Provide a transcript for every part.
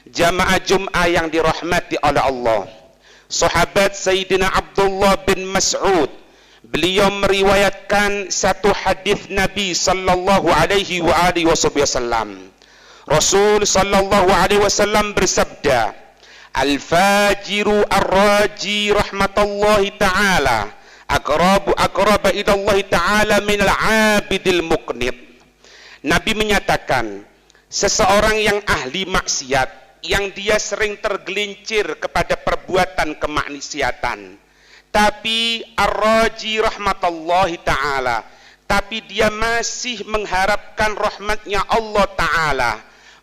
Jamaah Jum'ah yang dirahmati oleh Allah, sahabat Sayyidina Abdullah bin Mas'ud, beliau meriwayatkan satu hadis Nabi sallallahu alaihi wasallam. Rasul sallallahu alaihi wasallam bersabda, al-fajiru ar-raji rahmatallahi ta'ala aqraba ilallahi ta'ala minal abidil muqnit. Nabi menyatakan, seseorang yang ahli maksiat, yang dia sering tergelincir kepada perbuatan kemaksiatan, tapi ar-raji rahmatallahi ta'ala, tapi dia masih mengharapkan rahmatnya Allah ta'ala,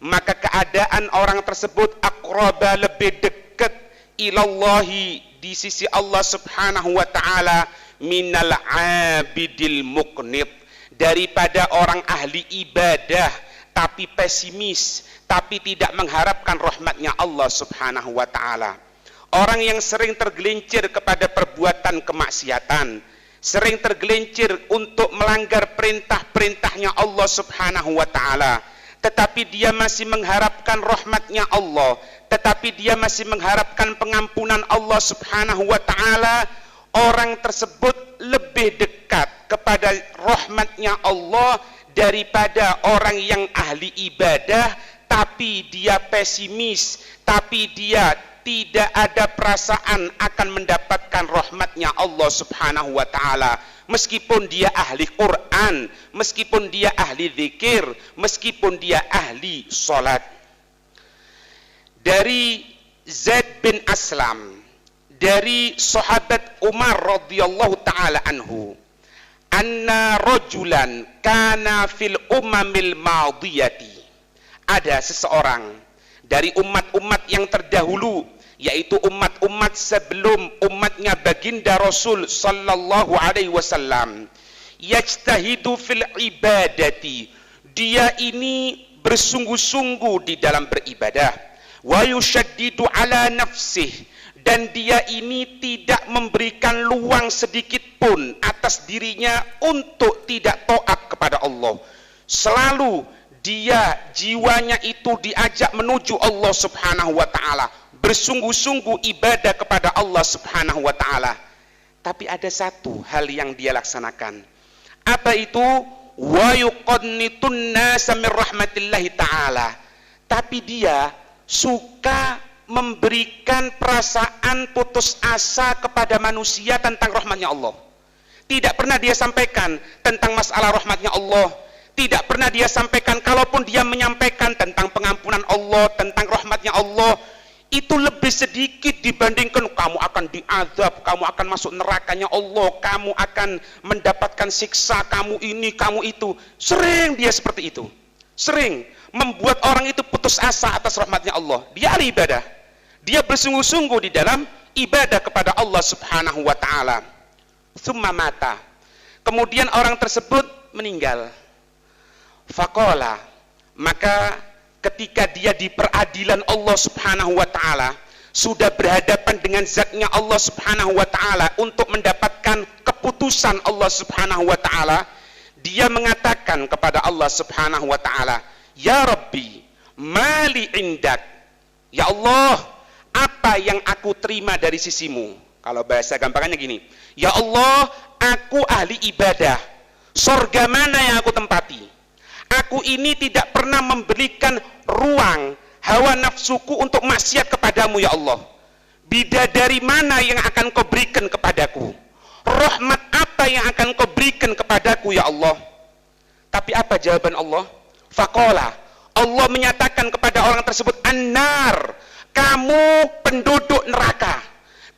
maka keadaan orang tersebut aqraba, lebih dekat ilallahi, di sisi Allah subhanahu wa ta'ala, minal abidil muqnit, daripada orang ahli ibadah tapi pesimis, tapi tidak mengharapkan rahmatnya Allah subhanahu wa ta'ala. Orang yang sering tergelincir kepada perbuatan kemaksiatan, sering tergelincir untuk melanggar perintah-perintahnya Allah subhanahu wa ta'ala, tetapi dia masih mengharapkan rahmatnya Allah, tetapi dia masih mengharapkan pengampunan Allah subhanahu wa ta'ala, orang tersebut lebih dekat kepada rahmatnya Allah daripada orang yang ahli ibadah tapi dia pesimis, tapi dia tidak ada perasaan akan mendapatkan rahmatnya Allah subhanahu wa ta'ala, meskipun dia ahli Quran, meskipun dia ahli zikir, meskipun dia ahli sholat. Dari Zaid bin Aslam, dari sahabat Umar radhiyallahu ta'ala anhu, anna rajulan kana fil umamil madiyati, ada seseorang dari umat-umat yang terdahulu, yaitu umat-umat sebelum umatnya baginda Rasul sallallahu alaihi wasallam, yajtahidu fil ibadati, dia ini bersungguh-sungguh di dalam beribadah, wa yushaddidu ala nafsih, dan dia ini tidak memberikan luang sedikit pun atas dirinya untuk tidak taat kepada Allah. Selalu dia, jiwanya itu diajak menuju Allah subhanahu wa ta'ala, bersungguh-sungguh ibadah kepada Allah subhanahu wa ta'ala. Tapi ada satu hal yang dia laksanakan. Apa itu? Wa yuqannitun nasa min rahmatillahi ta'ala. Tapi dia suka memberikan perasaan putus asa kepada manusia tentang rahmatnya Allah. Tidak pernah dia sampaikan tentang masalah rahmatnya Allah. Tidak pernah dia sampaikan, kalaupun dia menyampaikan tentang pengampunan Allah, tentang rahmatnya Allah, itu lebih sedikit dibandingkan kamu akan diazab, kamu akan masuk nerakanya Allah, kamu akan mendapatkan siksa, kamu ini, kamu itu. Sering dia seperti itu. Sering membuat orang itu putus asa atas rahmatnya Allah. Dia ahli ibadah. Dia bersungguh-sungguh di dalam ibadah kepada Allah subhanahu wa ta'ala. Tsumma mata. Kemudian orang tersebut meninggal. Faqala, maka ketika dia di peradilan Allah subhanahu wa ta'ala, sudah berhadapan dengan zatnya Allah subhanahu wa ta'ala untuk mendapatkan keputusan Allah subhanahu wa ta'ala, dia mengatakan kepada Allah subhanahu wa ta'ala, ya Rabbi, mali indak, ya Allah, apa yang aku terima dari sisimu? Kalau bahasa gampangannya gini, ya Allah, aku ahli ibadah, surga mana yang aku tempati? Aku ini tidak pernah memberikan ruang hawa nafsuku untuk maksiat kepadamu ya Allah. Bidadari mana yang akan kau berikan kepadaku? Rahmat apa yang akan kau berikan kepadaku ya Allah? Tapi apa jawaban Allah? Faqala, Allah menyatakan kepada orang tersebut, annar, kamu penduduk neraka,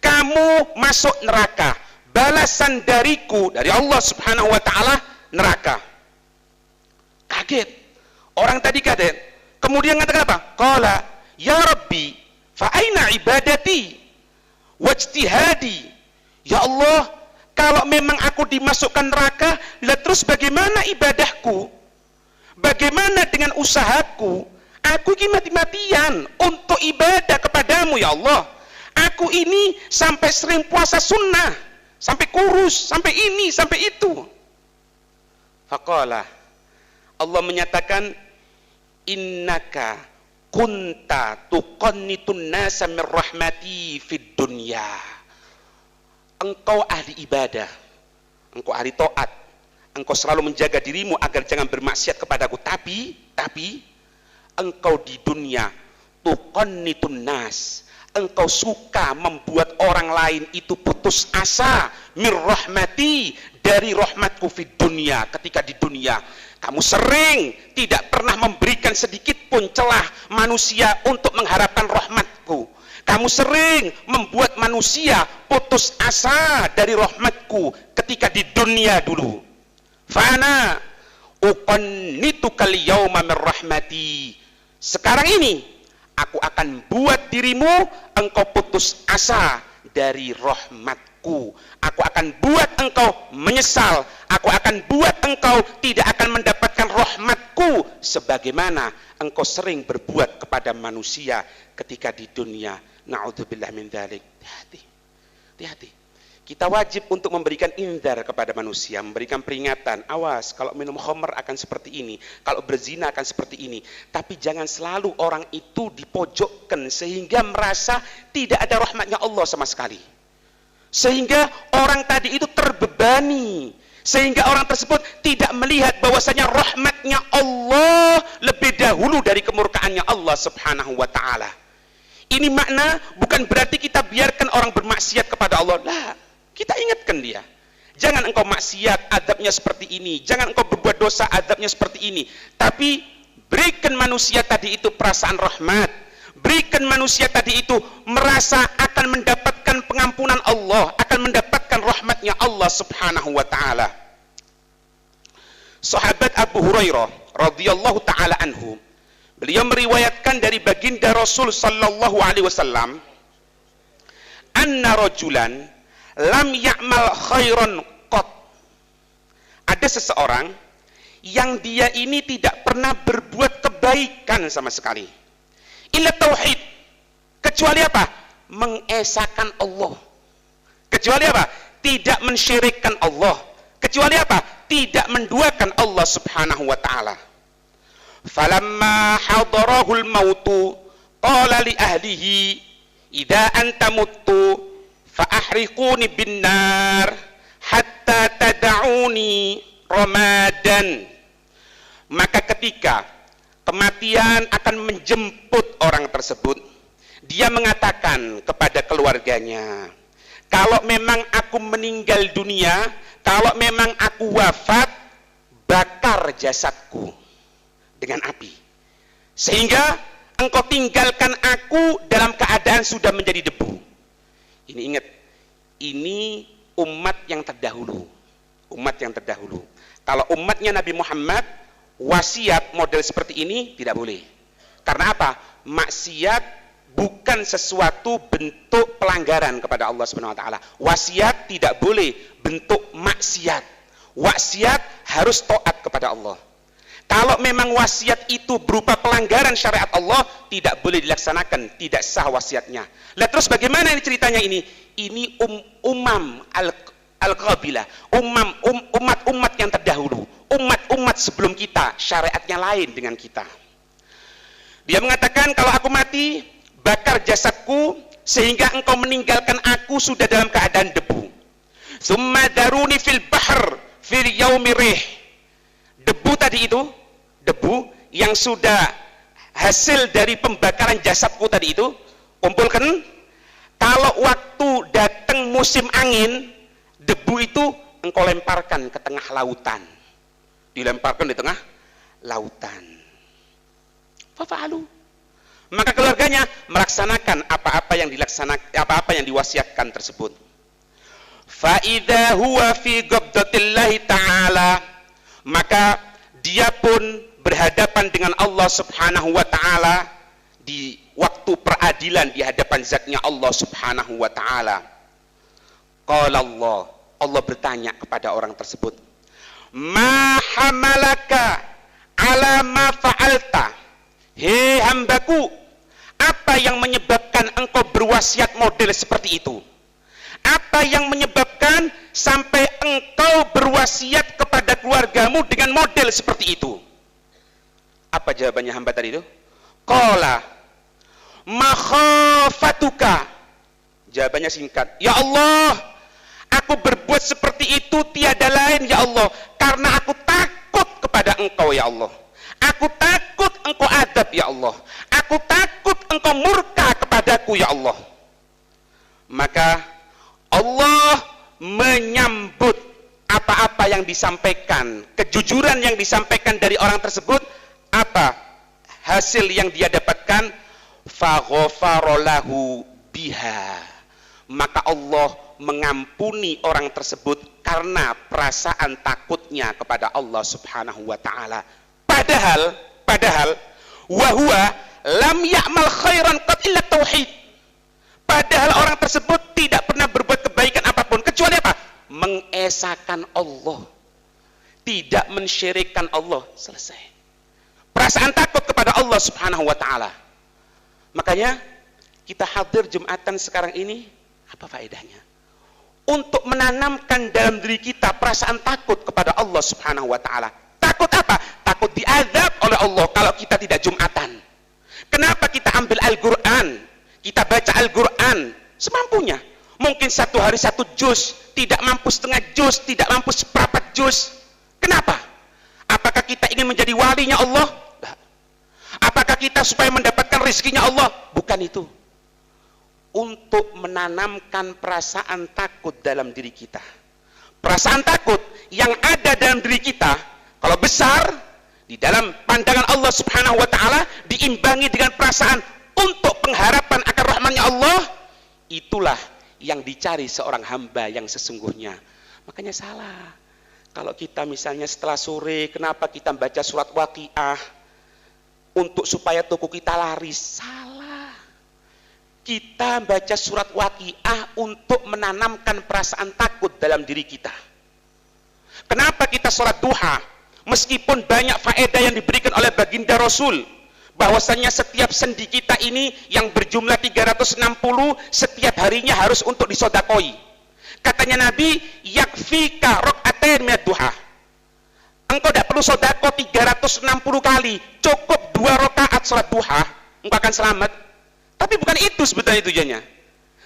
kamu masuk neraka, balasan dariku, dari Allah subhanahu wa ta'ala, neraka. Kaget, orang tadi kaget, kemudian mengatakan apa? Qala, ya Rabbi, fa aina ibadati wajtihadi, ya Allah, kalau memang aku dimasukkan neraka, lah terus bagaimana ibadahku? Bagaimana dengan usahaku? Aku ini mati-matian untuk ibadah kepadamu ya Allah. Aku ini sampai sering puasa sunnah, sampai kurus, sampai ini, sampai itu. Faqala, Allah menyatakan, innaka kunta tuqannitun nasa min rahmati fid dunya. Engkau ahli ibadah, engkau ahli taat, engkau selalu menjaga dirimu agar jangan bermaksiat kepadaku, tapi engkau di dunia tuqannitun nas, engkau suka membuat orang lain itu putus asa min rahmati, dari rahmatku fid dunya. Ketika di dunia kamu sering tidak pernah memberikan sedikit pun celah manusia untuk mengharapkan rahmatku. Kamu sering membuat manusia putus asa dari rahmatku ketika di dunia dulu. Fana uqannitukal yauma min rahmati. Sekarang ini aku akan buat dirimu engkau putus asa dari rahmatku. Aku akan buat engkau menyesal. Aku akan buat engkau tidak akan mendapatkan rahmatku sebagaimana engkau sering berbuat kepada manusia ketika di dunia. Na'udzubillah min dzalik. Hati-hati. Kita wajib untuk memberikan indhar kepada manusia, memberikan peringatan. Awas, kalau minum khamr akan seperti ini, kalau berzina akan seperti ini. Tapi jangan selalu orang itu dipojokkan sehingga merasa tidak ada rahmatnya Allah sama sekali. Sehingga orang tadi itu terbebani, sehingga orang tersebut tidak melihat bahwasanya rahmatnya Allah lebih dahulu dari kemurkaannya Allah subhanahu wa ta'ala. Ini makna bukan berarti kita biarkan orang bermaksiat kepada Allah. Lah, kita ingatkan dia. Jangan engkau maksiat, adabnya seperti ini. Jangan engkau berbuat dosa, adabnya seperti ini. Tapi berikan manusia tadi itu perasaan rahmat. Berikan manusia tadi itu merasa akan mendapatkan pengampunan Allah, akan mendapatkan rahmatnya Allah subhanahu wa ta'ala. Sahabat Abu Hurairah radhiyallahu ta'ala anhu, beliau meriwayatkan dari baginda Rasul sallallahu alaihi wasallam, anna rajulan lam ya'mal khairan qat. Ada seseorang yang dia ini tidak pernah berbuat kebaikan sama sekali. Illa tauhid. Kecuali apa? Mengesahkan Allah. Kecuali apa? Tidak mensyirikkan Allah. Kecuali apa? Tidak menduakan Allah subhanahu wa ta'ala. Falamma hadarahul mautu qala li ahlihi idza anta muttu fa ahriquni bin nar hatta tad'uni ramadan. Maka ketika kematian akan menjemput orang tersebut, dia mengatakan kepada keluarganya, kalau memang aku meninggal dunia, kalau memang aku wafat, bakar jasadku dengan api, sehingga engkau tinggalkan aku dalam keadaan sudah menjadi debu. Ini ingat, ini umat yang terdahulu. Umat yang terdahulu. Kalau umatnya Nabi Muhammad, wasiat model seperti ini tidak boleh. Karena apa? Maksiat bukan sesuatu bentuk pelanggaran kepada Allah Subhanahu wa taala. Wasiat tidak boleh bentuk maksiat. Wasiat harus taat kepada Allah. Kalau memang wasiat itu berupa pelanggaran syariat Allah, tidak boleh dilaksanakan, tidak sah wasiatnya. Lah terus bagaimana ini ceritanya ini? Ini umam al-qabilah, umat-umat yang terdahulu, umat-umat sebelum kita, syariatnya lain dengan kita. Dia mengatakan, kalau aku mati, bakar jasadku sehingga engkau meninggalkan aku sudah dalam keadaan debu. Summa daruni fil bahr fil yaumi rih. Debu tadi itu, debu yang sudah hasil dari pembakaran jasadku tadi itu, kumpulkan. Kalau waktu datang musim angin, debu itu engkau lemparkan ke tengah lautan. Dilemparkan di tengah lautan. Fafa'alu. Maka keluarganya melaksanakan apa-apa yang diwasiatkan tersebut. Fa idza huwa fi qabdatillahi ta'ala, maka dia pun berhadapan dengan Allah Subhanahu wa taala di waktu peradilan di hadapan zatnya Allah Subhanahu wa taala. Qala Allah bertanya kepada orang tersebut, "Ma hamalaka ala ma fa'alta?" Hei hambaku, apa yang menyebabkan engkau berwasiat model seperti itu? Apa yang menyebabkan sampai engkau berwasiat kepada keluargamu dengan model seperti itu? Apa jawabannya hamba tadi itu? Qala makhafatuka. Jawabannya singkat, ya Allah, aku berbuat seperti itu tiada lain ya Allah, karena aku takut kepada Engkau ya Allah. Aku takut Engkau adab ya Allah. Aku takut Engkau murka kepadaku ya Allah. Maka Allah menyambut apa-apa yang disampaikan, kejujuran yang disampaikan dari orang tersebut. Apa hasil yang dia dapatkan? Faghfarolahu biha. Maka Allah mengampuni orang tersebut karena perasaan takutnya kepada Allah Subhanahu wa ta'ala. Padahal wahwa lam ya'mal khairan qad illa tauhid. Padahal orang tersebut tidak pernah berbuat kebaikan apapun kecuali apa? Mengesahkan Allah, tidak mensyirikkan Allah. Selesai. Perasaan takut kepada Allah Subhanahu wa ta'ala. Makanya kita hadir Jumatan sekarang ini, apa faedahnya? Untuk menanamkan dalam diri kita perasaan takut kepada Allah Subhanahu wa ta'ala. Takut apa? Takut diazab oleh Allah kalau kita tidak Jumatan. Kenapa kita ambil Al-Quran, kita baca Al-Quran semampunya? Mungkin satu hari satu juz, tidak mampu setengah juz, tidak mampu seperempat juz. Kenapa? Apakah kita ingin menjadi walinya Allah? Apakah kita supaya mendapatkan rezekinya Allah? Bukan itu. Untuk menanamkan perasaan takut dalam diri kita. Perasaan takut yang ada dalam diri kita, kalau besar, di dalam pandangan Allah Subhanahu wa ta'ala, diimbangi dengan perasaan untuk pengharapan akan rahmatnya Allah, itulah yang dicari seorang hamba yang sesungguhnya. Makanya salah kalau kita misalnya setelah sore, kenapa kita baca surat Waqiah untuk supaya toko kita laris? Salah. Kita baca surat Waqiah untuk menanamkan perasaan takut dalam diri kita. Kenapa kita sholat duha? Meskipun banyak faedah yang diberikan oleh baginda Rasul, bahwasanya setiap sendi kita ini yang berjumlah 360, setiap harinya harus untuk disodakoi. Katanya Nabi, yakfika rok'atain minad duha. Engkau tidak perlu sodako 360 kali, cukup 2 rakaat sholat duha, engkau akan selamat. Tapi bukan itu sebetulnya tujuannya.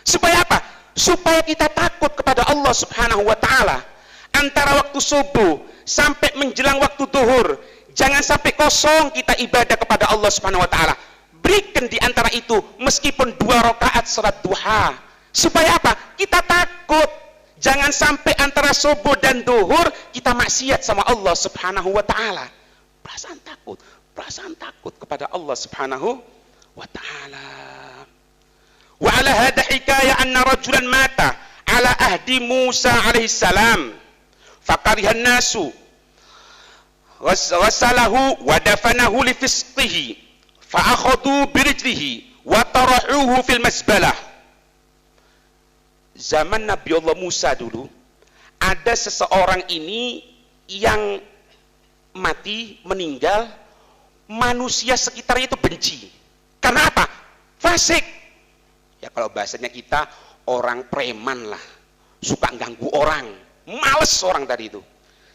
Supaya apa? Supaya kita takut kepada Allah Subhanahu wa ta'ala. Antara waktu subuh sampai menjelang waktu duhur, jangan sampai kosong kita ibadah kepada Allah Subhanahu wa ta'ala. Berikan di antara itu meskipun 2 rakaat salat duha. Supaya apa? Kita takut. Jangan sampai antara subuh dan duhur kita maksiat sama Allah Subhanahu wa ta'ala. Perasaan takut kepada Allah Subhanahu wa ta'ala. Wa ala hadha hikayah anna rajulan mata ala ahdi Musa alaihi salam. Fakarihan nasu wasalahu wa dafanahu li fisqihi fa akhadhu bi rijlihi wa tarahuhu fil masbalah. Zaman Nabi Allah Musa dulu, ada seseorang ini yang mati, meninggal, manusia sekitarnya itu benci. Karena apa? Fasik. Ya kalau bahasanya kita, orang preman lah, suka ganggu orang. Males orang tadi itu.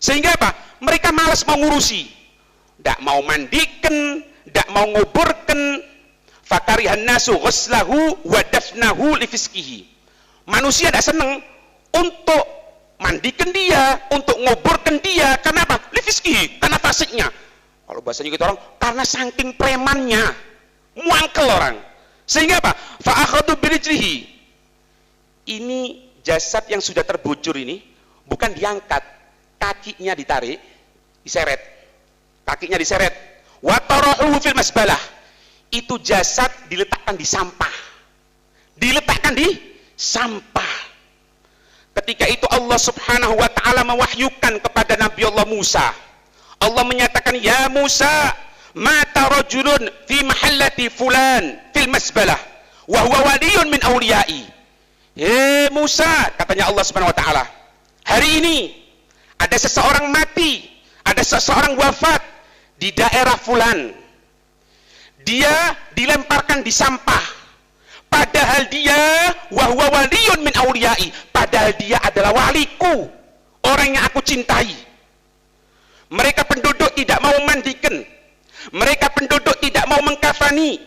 Sehingga apa? Mereka males mengurusi. Tidak mau mandikan, tidak mau nguburkan. Fakarihan nasu ghuslahu wa dafnahu li fiskihi. Manusia tidak senang untuk mandikan dia, untuk nguburkan dia. Karena apa? Li fiskihi, karena fasiknya. Kalau bahasanya kita orang, karena saking premannya. Muangkel orang. Sehingga apa? Fa'akhadu birijlihi. Ini jasad yang sudah terbujur ini, bukan diangkat, kakinya ditarik, diseret, kakinya diseret. Wa tarahuhu fil masbalah. Itu jasad diletakkan di sampah. Diletakkan di sampah. Ketika itu Allah Subhanahu wa ta'ala mewahyukan kepada Nabi Allah Musa. Allah menyatakan, ya Musa, mata rajulun fi mahallati fulan fil masbalah wa huwa waliyun min awliyai. Musa, katanya Allah Subhanahu wa ta'ala, hari ini ada seseorang mati, ada seseorang wafat di daerah fulan. Dia dilemparkan di sampah. Padahal dia wahwa waliyun min awliyai, padahal dia adalah waliku, orang yang aku cintai. Mereka penduduk tidak mau mandikan, Mereka penduduk tidak mau mengkafani.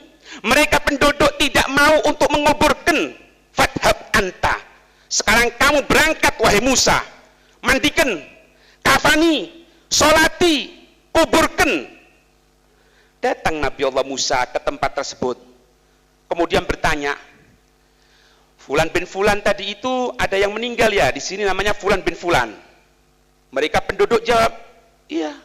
Mereka penduduk tidak mau untuk menguburkan. Fadhhab anta. Sekarang kamu berangkat wahai Musa. Mandikan, kafani, solati, kuburkan. Datang Nabi Allah Musa ke tempat tersebut. Kemudian bertanya, Fulan bin Fulan tadi itu ada yang meninggal ya? Di sini namanya Fulan bin Fulan. Mereka penduduk jawab, iya.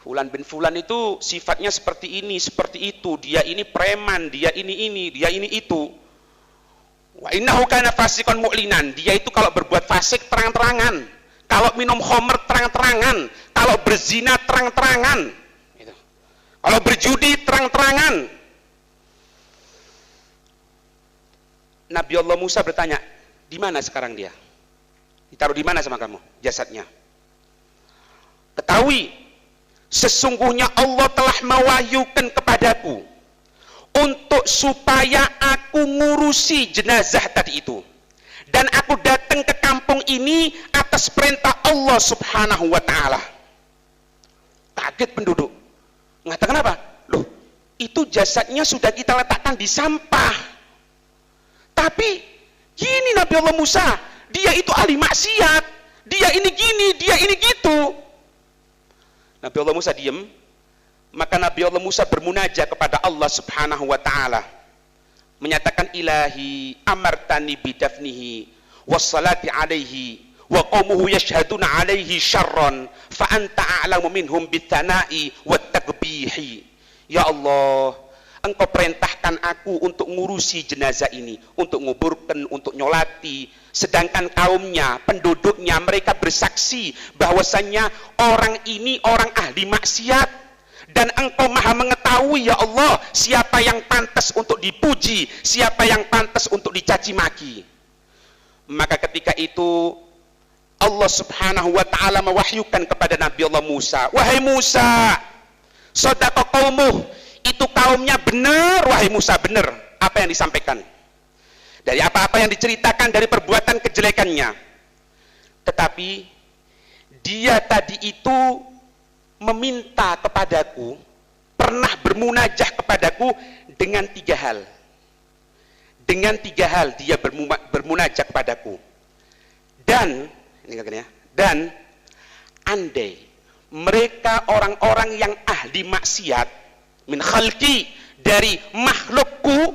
Fulan bin Fulan itu sifatnya seperti ini, seperti itu. Dia ini preman, dia ini, dia ini itu. Wa innahu kana fasiqan mu'linan. Dia itu kalau berbuat fasik terang-terangan. Kalau minum khamr terang-terangan. Kalau berzina terang-terangan. Gitu. Kalau berjudi terang-terangan. Nabi Allah Musa bertanya, di mana sekarang dia? Ditaruh di mana sama kamu jasadnya? Ketahui, sesungguhnya Allah telah mewahyukan kepadaku untuk supaya aku ngurusi jenazah tadi itu. Dan aku datang ke kampung ini atas perintah Allah Subhanahu wa ta'ala. Kaget penduduk. Mengatakan apa? Loh, itu jasadnya sudah kita letakkan di sampah. Tapi gini Nabi Allah Musa, dia itu ahli maksiat, dia ini gini, dia ini gitu. Nabi Allah Musa diam. Maka Nabi Allah Musa bermunajat kepada Allah Subhanahu wa ta'ala, menyatakan, ilahi amartani bidafnihi wassalati alaihi wa qaumuhu yashhaduna alaihi syarran fa anta a'lamu minhum bitana'i wat takbihi. Ya Allah, Engkau perintahkan aku untuk ngurusi jenazah ini, untuk nguburkan, untuk nyolati, sedangkan kaumnya, penduduknya, mereka bersaksi bahwasannya orang ini orang ahli maksiat, dan Engkau maha mengetahui ya Allah siapa yang pantas untuk dipuji, siapa yang pantas untuk dicaci maki. Maka ketika itu Allah Subhanahu wa ta'ala mewahyukan kepada Nabi Allah Musa, wahai Musa, sadaqa qaumuh, itu kaumnya benar, wahai Musa, benar apa yang disampaikan dari apa-apa yang diceritakan dari perbuatan kejelekannya. Tetapi dia tadi itu meminta kepadaku, pernah bermunajah kepadaku dengan 3 hal. Dengan 3 hal dia bermunajah kepadaku. Dan ini katanya, dan andai mereka orang-orang yang ahli maksiat min khalqi, dari makhlukku,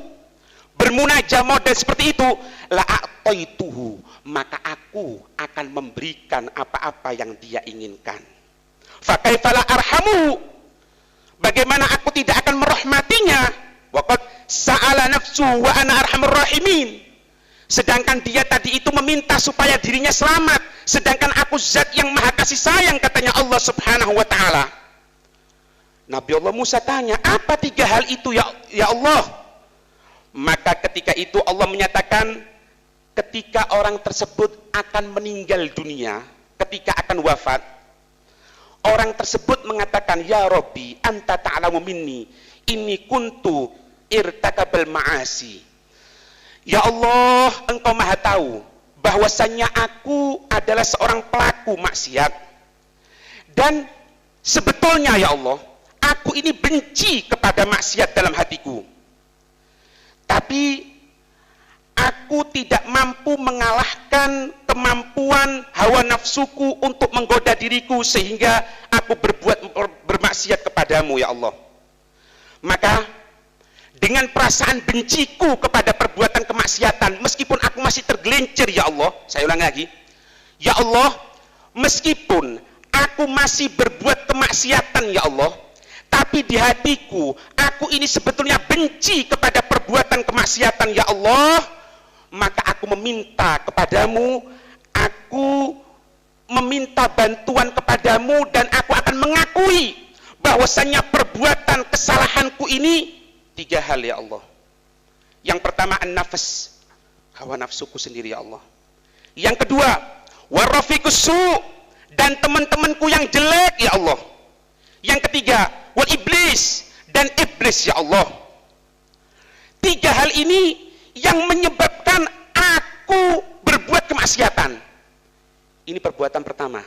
bermunajah model seperti itu, la a'taituhu, maka aku akan memberikan apa-apa yang dia inginkan. Fa kaifa la arhamu, bagaimana aku tidak akan merahmatinya? Waqad sa'ala nafsu wa ana arhamur rahimin, sedangkan dia tadi itu meminta supaya dirinya selamat, sedangkan aku zat yang maha kasih sayang, katanya Allah Subhanahu wa ta'ala. Nabi Allah Musa tanya, apa 3 hal itu ya Allah? Maka ketika itu Allah menyatakan, ketika orang tersebut akan meninggal dunia, ketika akan wafat, orang tersebut mengatakan, ya Rabbi, anta ta'lamu minni, inni kuntu irtakabal ma'asi. Ya Allah, Engkau maha tahu bahwasannya aku adalah seorang pelaku maksiat, dan sebetulnya ya Allah, aku ini benci kepada maksiat dalam hatiku, tapi aku tidak mampu mengalahkan kemampuan hawa nafsuku untuk menggoda diriku sehingga aku bermaksiat kepadamu ya Allah. Maka dengan perasaan benciku kepada perbuatan kemaksiatan, meskipun aku masih tergelincir ya Allah, saya ulang lagi, ya Allah, meskipun aku masih berbuat kemaksiatan ya Allah, tapi di hatiku aku ini sebetulnya benci kepada perbuatan kemaksiatan ya Allah, maka aku meminta kepadamu, aku meminta bantuan kepadamu, dan aku akan mengakui bahwasannya perbuatan kesalahanku ini 3 hal ya Allah. Yang pertama, an-nafs, hawa nafsuku sendiri ya Allah. Yang kedua, warafiqus su, dan teman-temanku yang jelek ya Allah. Yang ketiga, wal iblis, dan iblis ya Allah. 3 hal ini yang menyebabkan aku berbuat kemaksiatan. Ini perbuatan pertama,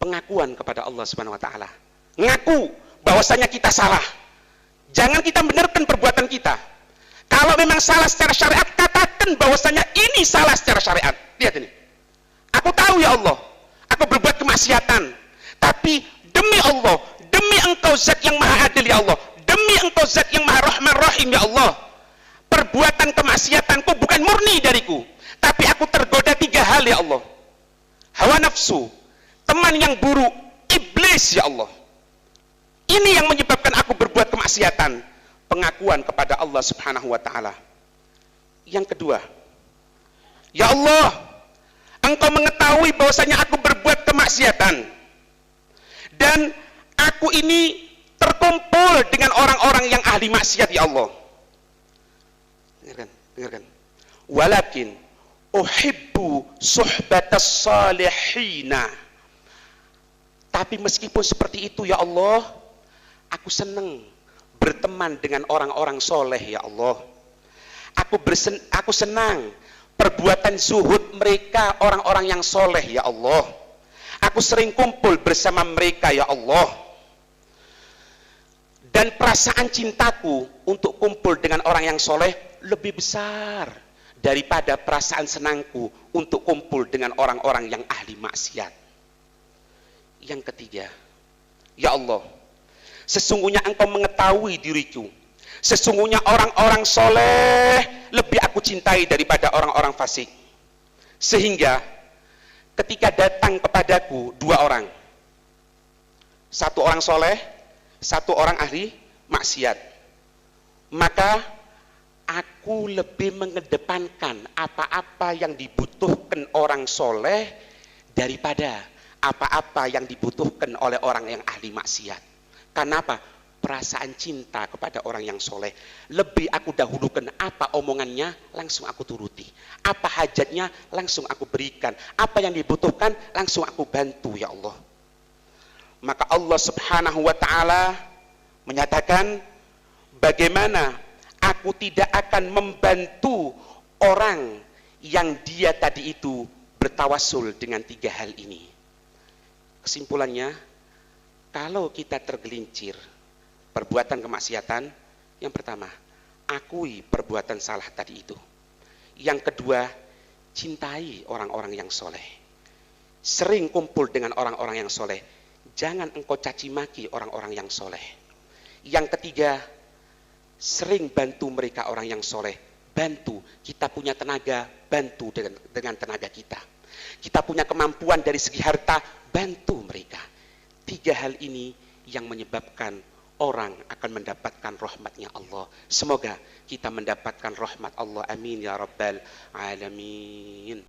pengakuan kepada Allah Subhanahu wa ta'ala. Ngaku bahwasanya kita salah. Jangan kita benarkan perbuatan kita. Kalau memang salah secara syariat, katakan bahwasanya ini salah secara syariat. Lihat ini. Aku tahu ya Allah, aku berbuat kemaksiatan. Tapi demi Allah, demi Engkau zat yang maha adil ya Allah, demi Engkau zat yang maha rahman rahim ya Allah, perbuatan kemaksiatanku bukan murni dariku, tapi aku tergoda 3 hal ya Allah. Hawa nafsu, teman yang buruk, iblis ya Allah. Ini yang menyebabkan aku berbuat kemaksiatan. Pengakuan kepada Allah subhanahu wa ta'ala. Yang kedua, ya Allah, Engkau mengetahui bahwasanya aku berbuat kemaksiatan, dan aku ini terkumpul dengan orang-orang yang ahli maksiat ya Allah. Dengarkan. Walakin uhibbu suhbatas salihina. Tapi meskipun seperti itu ya Allah, aku senang berteman dengan orang-orang soleh ya Allah. Aku senang perbuatan zuhud mereka, orang-orang yang soleh ya Allah. Aku sering kumpul bersama mereka ya Allah. Dan perasaan cintaku untuk kumpul dengan orang yang soleh lebih besar daripada perasaan senangku untuk kumpul dengan orang-orang yang ahli maksiat. Yang ketiga, ya Allah, sesungguhnya Engkau mengetahui diriku. Sesungguhnya orang-orang soleh lebih aku cintai daripada orang-orang fasik. Sehingga ketika datang kepadaku 2 orang, 1 orang soleh, 1 orang ahli maksiat, maka aku lebih mengedepankan apa-apa yang dibutuhkan orang soleh daripada apa-apa yang dibutuhkan oleh orang yang ahli maksiat. Karena apa? Perasaan cinta kepada orang yang soleh lebih aku dahulukan. Apa omongannya langsung aku turuti, apa hajatnya langsung aku berikan, apa yang dibutuhkan langsung aku bantu ya Allah. Maka Allah subhanahu wa ta'ala menyatakan, bagaimana aku tidak akan membantu orang yang dia tadi itu bertawasul dengan 3 hal ini. Kesimpulannya, kalau kita tergelincir perbuatan kemaksiatan, yang pertama, akui perbuatan salah tadi itu. Yang kedua, cintai orang-orang yang soleh. Sering kumpul dengan orang-orang yang soleh. Jangan engkau caci maki orang-orang yang soleh. Yang ketiga, sering bantu mereka orang yang soleh. Bantu, kita punya tenaga, bantu dengan tenaga kita. Kita punya kemampuan dari segi harta, bantu mereka. 3 hal ini yang menyebabkan orang akan mendapatkan rahmatnya Allah. Semoga kita mendapatkan rahmat Allah. Amin ya rabbal alamin.